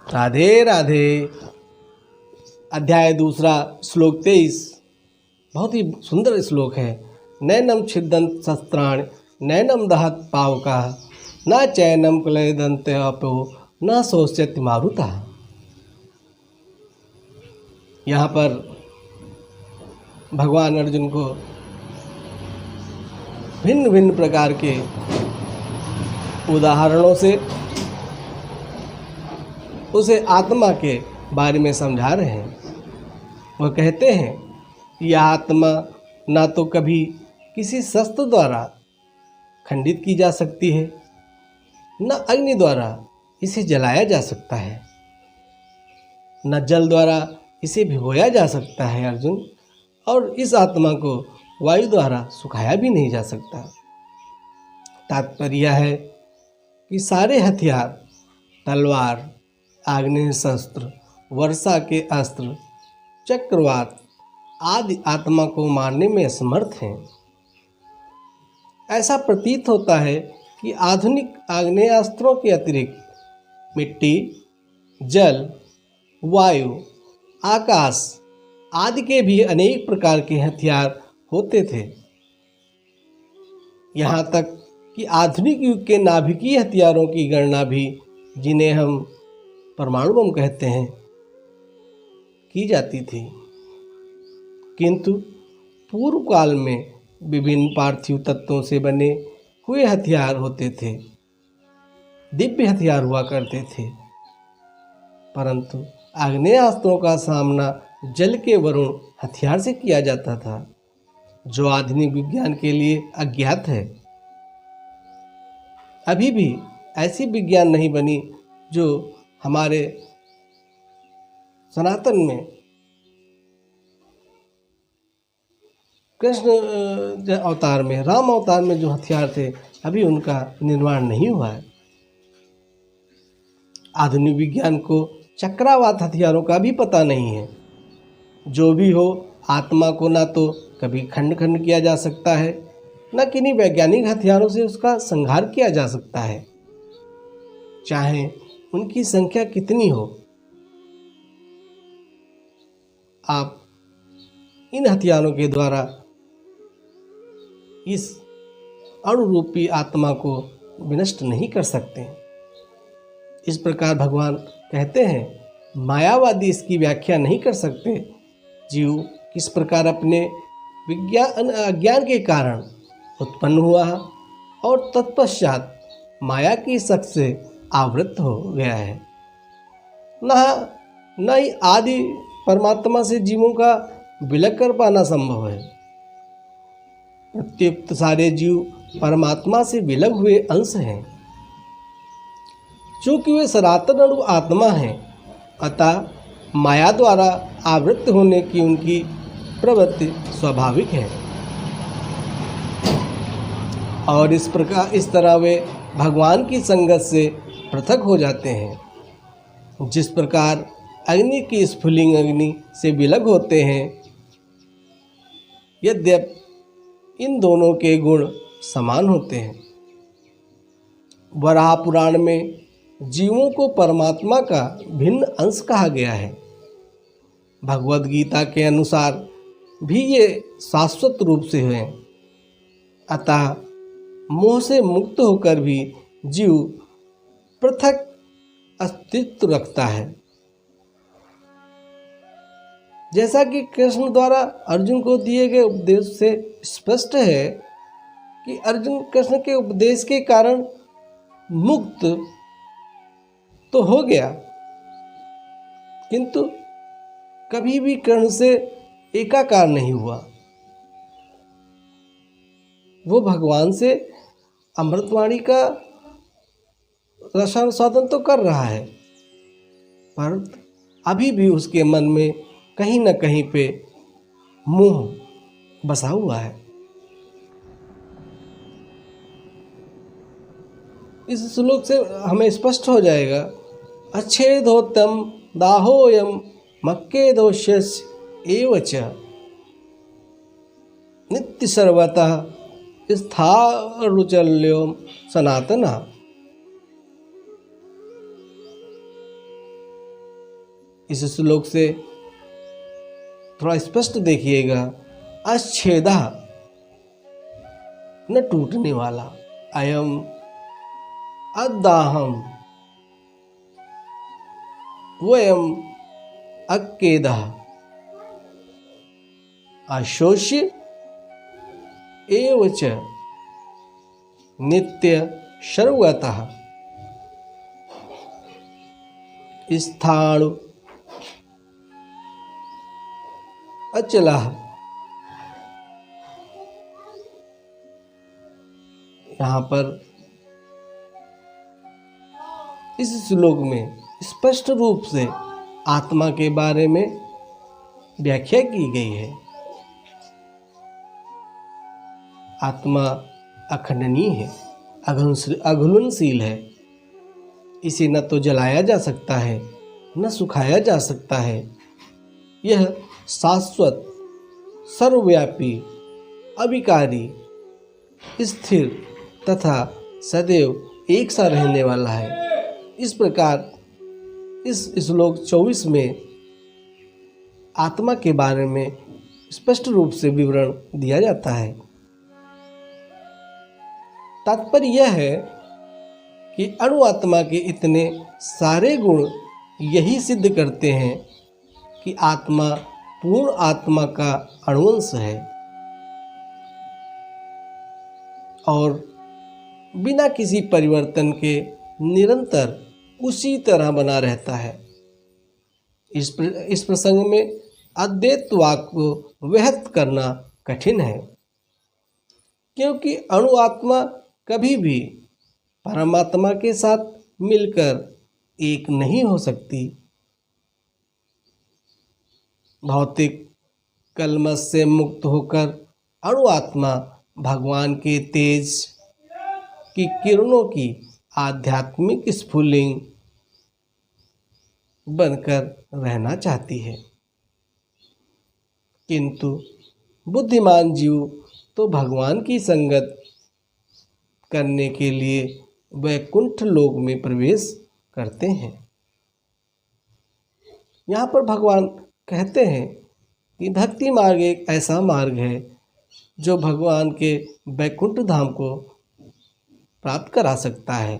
राधे राधे। अध्याय दूसरा, श्लोक 23। बहुत ही सुंदर श्लोक है। नैनम छिदंत शस्त्राणि नैनम दहत पावकः न चैनम क्लेदन्ते अपो न शोष्यति मारुतः। यहाँ पर भगवान अर्जुन को भिन्न भिन्न प्रकार के उदाहरणों से उसे आत्मा के बारे में समझा रहे हैं। वह कहते हैं कि यह आत्मा ना तो कभी किसी शस्त्र द्वारा खंडित की जा सकती है, न अग्नि द्वारा इसे जलाया जा सकता है, न जल द्वारा इसे भिगोया जा सकता है अर्जुन, और इस आत्मा को वायु द्वारा सुखाया भी नहीं जा सकता। तात्पर्य यह है कि सारे हथियार, तलवार, आग्नेय शस्त्र, वर्षा के अस्त्र, चक्रवात आदि आत्मा को मारने में असमर्थ हैं। ऐसा प्रतीत होता है कि आधुनिक आग्नेयास्त्रों के अतिरिक्त मिट्टी, जल, वायु, आकाश आदि के भी अनेक प्रकार के हथियार होते थे। यहाँ तक कि आधुनिक युग के नाभिकीय हथियारों की गणना भी, जिन्हें हम परमाणु बम कहते हैं, की जाती थी। किंतु पूर्व काल में विभिन्न पार्थिव तत्वों से बने हुए हथियार होते थे, दिव्य हथियार हुआ करते थे। परंतु आग्नेयास्त्रों का सामना जल के वरुण हथियार से किया जाता था, जो आधुनिक विज्ञान के लिए अज्ञात है। अभी भी ऐसी विज्ञान नहीं बनी जो हमारे सनातन में कृष्ण अवतार में, राम अवतार में जो हथियार थे, अभी उनका निर्माण नहीं हुआ है। आधुनिक विज्ञान को चक्रावात हथियारों का भी पता नहीं है। जो भी हो, आत्मा को ना तो कभी खंड खंड किया जा सकता है, न किन्हीं वैज्ञानिक हथियारों से उसका संहार किया जा सकता है, चाहे उनकी संख्या कितनी हो। आप इन हथियारों के द्वारा इस अणुरूपी आत्मा को विनष्ट नहीं कर सकते। इस प्रकार भगवान कहते हैं, मायावादी इसकी व्याख्या नहीं कर सकते। जीव किस प्रकार अपने अज्ञान के कारण उत्पन्न हुआ और तत्पश्चात माया की शक्ति से आवृत्त हो गया है। न ही आदि परमात्मा से जीवों का विलग कर पाना संभव है। प्रत्युक्त सारे जीव परमात्मा से विलग हुए अंश हैं। चूँकि वे सनातन अणु आत्मा हैं, अतः माया द्वारा आवृत्त होने की उनकी प्रवृत्ति स्वाभाविक है, और इस तरह वे भगवान की संगत से पृथक हो जाते हैं। जिस प्रकार अग्नि की स्फुलिंग अग्नि से विलग होते हैं, यद्यपि इन दोनों के गुण समान होते हैं। वराह पुराण में जीवों को परमात्मा का भिन्न अंश कहा गया है। भगवद गीता के अनुसार भी ये शाश्वत रूप से हैं। अतः मोह से मुक्त होकर भी जीव पृथक अस्तित्व रखता है। जैसा कि कृष्ण द्वारा अर्जुन को दिए गए उपदेश से स्पष्ट है कि अर्जुन कृष्ण के उपदेश के कारण मुक्त तो हो गया, किंतु कभी भी कृष्ण से एकाकार नहीं हुआ। वो भगवान से अमृतवाणी का रसास्वादन तो कर रहा है, पर अभी भी उसके मन में कहीं न कहीं पे मोह बसा हुआ है। इस श्लोक से हमें स्पष्ट हो जाएगा, अच्छेदोत्तम दाहोयम मक्केदोष्यस्य एवच नित्य सर्वतः स्थारुचल्योम सनातना। इस श्लोक से थोड़ा स्पष्ट देखिएगा, अच्छेदा न टूटने वाला, अयम अदाहम वयम अक्केदा, अशोष्य एव च नित्य सर्वगतः, स्थाणु अचलः। यहाँ पर इस श्लोक में स्पष्ट रूप से आत्मा के बारे में व्याख्या की गई है। आत्मा अखंडनीय है, अघुलनशील है। इसे न तो जलाया जा सकता है, न सुखाया जा सकता है। यह शाश्वत, सर्वव्यापी, अविकारी, स्थिर तथा सदैव एक सा रहने वाला है। इस प्रकार इस श्लोक 24 में आत्मा के बारे में स्पष्ट रूप से विवरण दिया जाता है। तात्पर्य यह है कि अणु आत्मा के इतने सारे गुण यही सिद्ध करते हैं कि आत्मा पूर्ण आत्मा का अणुअंश है और बिना किसी परिवर्तन के निरंतर उसी तरह बना रहता है। इस प्रसंग में अद्वैतवाद को व्यक्त करना कठिन है, क्योंकि अणु आत्मा कभी भी परमात्मा के साथ मिलकर एक नहीं हो सकती। भौतिक कलमश से मुक्त होकर अणु आत्मा भगवान के तेज की किरणों की आध्यात्मिक स्फुलिंग बनकर रहना चाहती है, किंतु बुद्धिमान जीव तो भगवान की संगत करने के लिए वैकुंठ लोक में प्रवेश करते हैं। यहाँ पर भगवान कहते हैं कि भक्ति मार्ग एक ऐसा मार्ग है जो भगवान के वैकुंठ धाम को प्राप्त करा सकता है।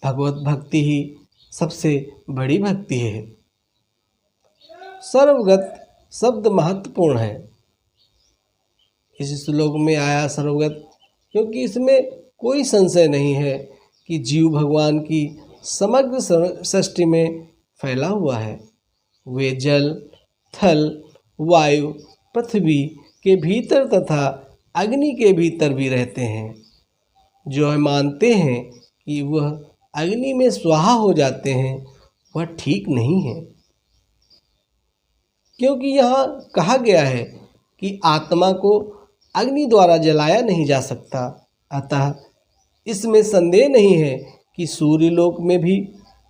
भगवत भक्ति ही सबसे बड़ी भक्ति है। सर्वगत शब्द महत्वपूर्ण है। इस श्लोक में आया सर्वगत क्योंकि इसमें कोई संशय नहीं है कि जीव भगवान की समग्र सृष्टि में फैला हुआ है। वे जल, थल, वायु, पृथ्वी के भीतर तथा अग्नि के भीतर भी रहते हैं। जो मानते हैं कि वह अग्नि में स्वाहा हो जाते हैं, वह ठीक नहीं है, क्योंकि यहाँ कहा गया है कि आत्मा को अग्नि द्वारा जलाया नहीं जा सकता। अतः इसमें संदेह नहीं है कि सूर्यलोक में भी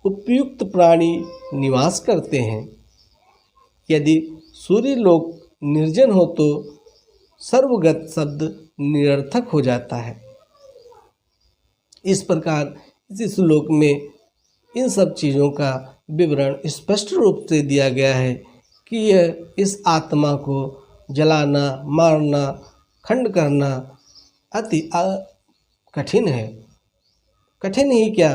उपयुक्त प्राणी निवास करते हैं। यदि सूर्यलोक निर्जन हो तो सर्वगत शब्द निरर्थक हो जाता है। इस प्रकार इस श्लोक में इन सब चीज़ों का विवरण स्पष्ट रूप से दिया गया है कि यह इस आत्मा को जलाना, मारना, खंड करना अति कठिन है। कठिन ही क्या,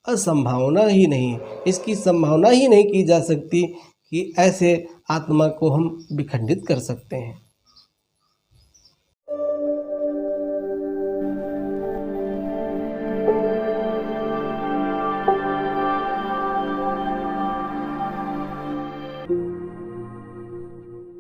असंभावना ही नहीं। इसकी संभावना ही नहीं की जा सकती कि ऐसे आत्मा को हम विखंडित कर सकते हैं।